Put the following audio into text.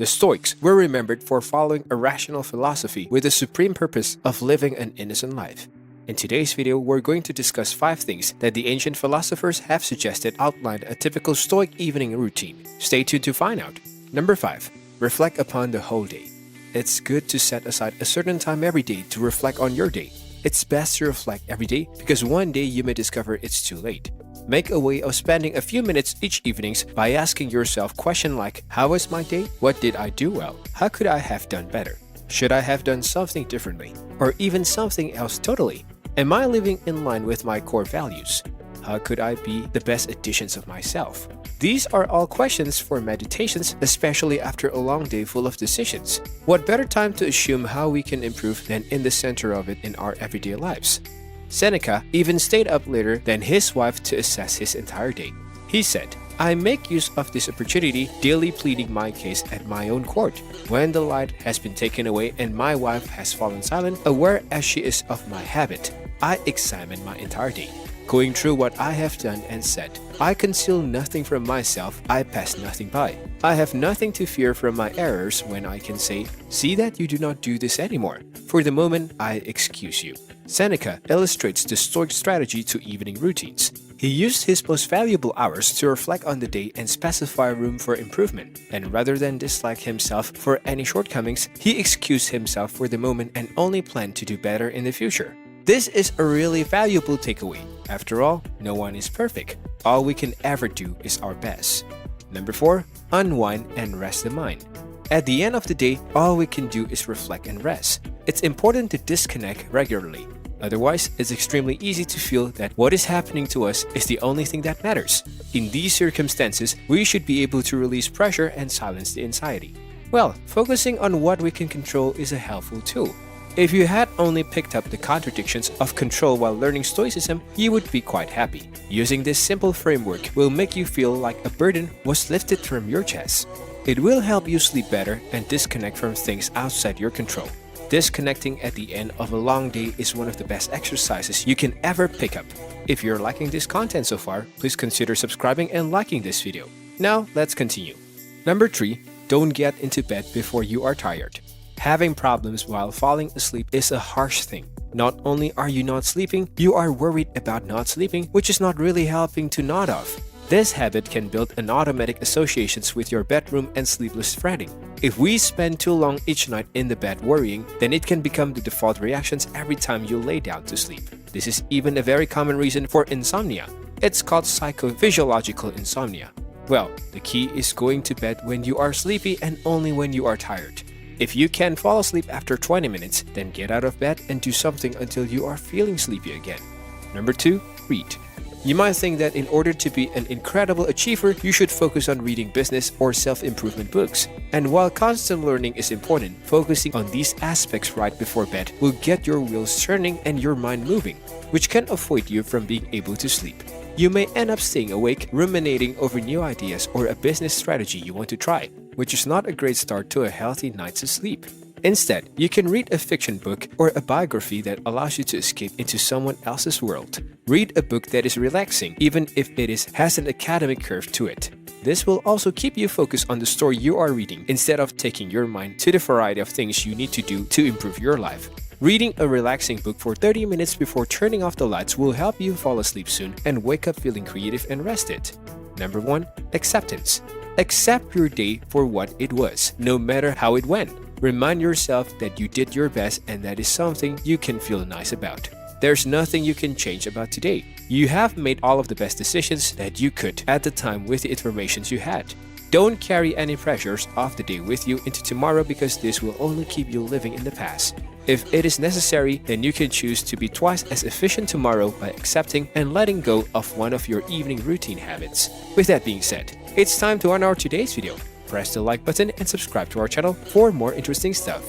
The Stoics were remembered for following a rational philosophy with the supreme purpose of living an innocent life. In today's video, we're going to discuss 5 things that the ancient philosophers have suggested outline a typical Stoic evening routine. Stay tuned to find out. Number 5. Reflect upon the whole day. It's good to set aside a certain time every day to reflect on your day. It's best to reflect every day because one day you may discover it's too late. Make a way of spending a few minutes each evenings by asking yourself questions like, how was my day? What did I do well? How could I have done better? Should I have done something differently? Or even something else totally? Am I living in line with my core values? How could I be the best editions of myself? These are all questions for meditations, especially after a long day full of decisions. What better time to assume how we can improve than in the center of it in our everyday lives? Seneca even stayed up later than his wife to assess his entire day. He said, I make use of this opportunity, daily pleading my case at my own court. When the light has been taken away and my wife has fallen silent, aware as she is of my habit, I examine my entire day. Going through what I have done and said, I conceal nothing from myself, I pass nothing by. I have nothing to fear from my errors when I can say, see that you do not do this anymore. For the moment, I excuse you. Seneca illustrates the Stoic strategy to evening routines. He used his most valuable hours to reflect on the day and specify room for improvement. And rather than dislike himself for any shortcomings, he excused himself for the moment and only planned to do better in the future. This is a really valuable takeaway. After all, no one is perfect. All we can ever do is our best. Number 4. Unwind and rest the mind. At the end of the day, all we can do is reflect and rest. It's important to disconnect regularly. Otherwise, it's extremely easy to feel that what is happening to us is the only thing that matters. In these circumstances, we should be able to release pressure and silence the anxiety. Well, focusing on what we can control is a helpful tool. If you had only picked up the contradictions of control while learning Stoicism, you would be quite happy. Using this simple framework will make you feel like a burden was lifted from your chest. It will help you sleep better and disconnect from things outside your control. Disconnecting at the end of a long day is one of the best exercises you can ever pick up. If you're liking this content so far, please consider subscribing and liking this video. Now, let's continue. Number 3. Don't get into bed before you are tired. Having problems while falling asleep is a harsh thing. Not only are you not sleeping, you are worried about not sleeping, which is not really helping to nod off. This habit can build an automatic associations with your bedroom and sleepless fretting. If we spend too long each night in the bed worrying, then it can become the default reactions every time you lay down to sleep. This is even a very common reason for insomnia. It's called psychophysiological insomnia. Well, the key is going to bed when you are sleepy and only when you are tired. If you can fall asleep after 20 minutes, then get out of bed and do something until you are feeling sleepy again. Number 2. Read. You might think that in order to be an incredible achiever, you should focus on reading business or self-improvement books. And while constant learning is important, focusing on these aspects right before bed will get your wheels turning and your mind moving, which can avoid you from being able to sleep. You may end up staying awake, ruminating over new ideas or a business strategy you want to try, which is not a great start to a healthy night's sleep. Instead, you can read a fiction book or a biography that allows you to escape into someone else's world. Read a book that is relaxing, even if it has an academic curve to it. This will also keep you focused on the story you are reading instead of taking your mind to the variety of things you need to do to improve your life. Reading a relaxing book for 30 minutes before turning off the lights will help you fall asleep soon and wake up feeling creative and rested. Number 1. Acceptance. Accept your day for what it was, no matter how it went. Remind yourself that you did your best and that is something you can feel nice about. There's nothing you can change about today. You have made all of the best decisions that you could at the time with the information you had. Don't carry any pressures of the day with you into tomorrow because this will only keep you living in the past. If it is necessary, then you can choose to be twice as efficient tomorrow by accepting and letting go of one of your evening routine habits. With that being said, it's time to end our today's video. Press the like button and subscribe to our channel for more interesting stuff.